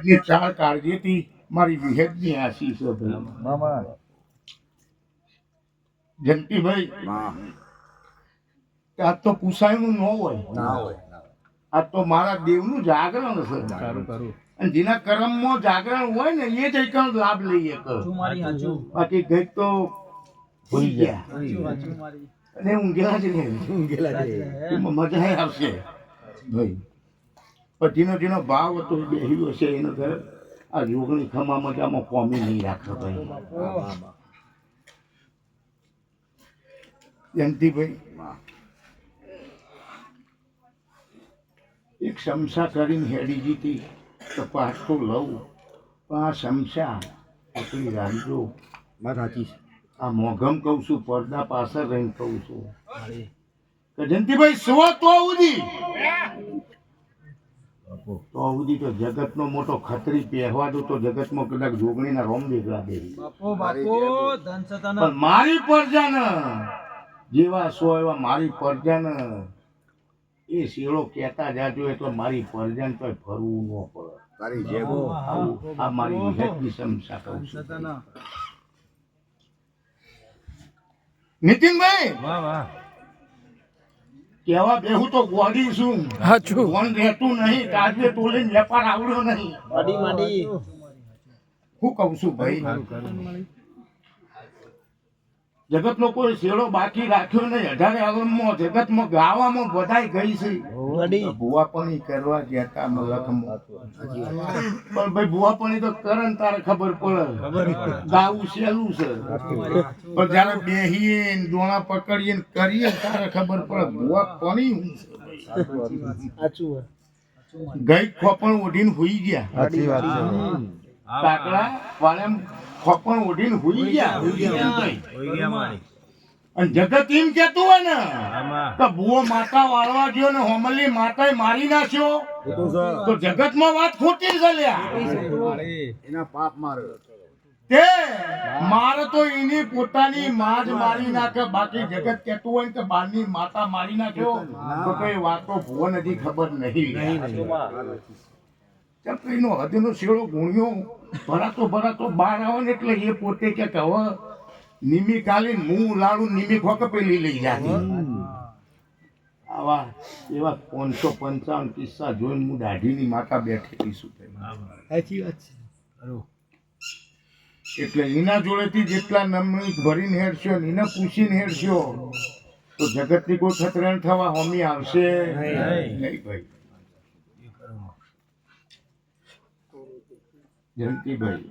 ની ચાર કાળજીથી મારી વિહેજની આશી છે ભાઈ મામા જંતીભાઈ આ તો પૂછાયનું ન હોય ના હોય આ તો મારા દેવનું જાગરણ છે સારું કરું અને જેના કર્મમાં જાગરણ હોય ને એ જ એક લાભ લઈએ બાકી ગઈ તો ભૂલી ગયા અને ઊંઘેલા જ નહીં એમાં મજા આવશે ભાઈ પણ જેનો ભાવ હતો એ બેહ્યો હશે એનો ઘર આ યોગની ખમા મજામાં કોમી નહીં રાખે ભાઈ જયંતિભાઈ એક સમસા કરીને હેડી જીતી તો પાછ તો લઉં પણ આ સમસા એટલી રાંધો સાચી આ મોઘમ કહું છું પડદા પાછળ રહીને કહું છું કે જયંતિભાઈ સો તો ઉદી તો જગતનો મોટો ખતરી પહેરવા દો તો જગતમાં કદાચ જોગણીના રોમ વેગળા દે પણ મારી પરજાને જેવા સો એવા મારી પરજાને એ શેળો કહેતા જાજો એટલે મારી પરજાને તો ફરવું ન પડે તારી જેવો આ મારી વિહેજની સમસ્યા કહું છું નીતિનભાઈ વાહ વાહ કેવા બેહું તો ગોડી છું કોણ રહેતું નહીં તાજવે તોલીને વેપાર આવડ્યો નહીં હું કહું છું ભાઈ જગતનો કોઈ શેડો બાકી રાખ્યો નહીં 18 આલમમાં જગતમાં ગાવામાં બધાય ગઈ છે ભુવાપણી કરવા જતા મલકમાં પણ ભાઈ ભુવાપણી તો કરન તારે ખબર પડે ગાવું સહેલું છે પણ જયારે બેહીએ દોણા પકડીએ કરીએ તારે ખબર પડે ભુવાપણી ગઈ ખોપણ ઓઢીને હુઈ ગયા સાચી વાત છે કાકડા વાળા ખોપણ ઓઢીને હુઈ ગયા અને જગત એમ કેતું હોય ને કે ભુવો માતા વાળવા ગયો ને હોમલી માતાએ મારી નાખ્યો તો જગતમાં વાત ખોટી છે લ્યા એના પાપ મારે તે મારે તો એની પોતાની માં જ મારી નાખે બાકી જગત કેતું હોય ને કે બારની માતા મારી નાખ્યો તો કઈ વાતો ભુવો નથી ખબર નહીં ચકરીનો હદનો શેડો ગુણ્યો ભરાતો બહાર આવે ને એટલે એ પોતે કે હવે નિમી કાલી મું લાડુ નિમી ખોકે પેલી લઈ જાતી આવા એવા 555 કિસ્સા જોઈને હું દાઢીની માતા બેઠેલી છું સાચી વાત છે એટલે એના જોડેથી જેટલા નમણી ભરીને હેડશો ને એને પૂછીને હેડશો તો જગતની કોઈ ખતરણ થવા હોમી આવશે નહીં ભાઈ જયંતિભાઈ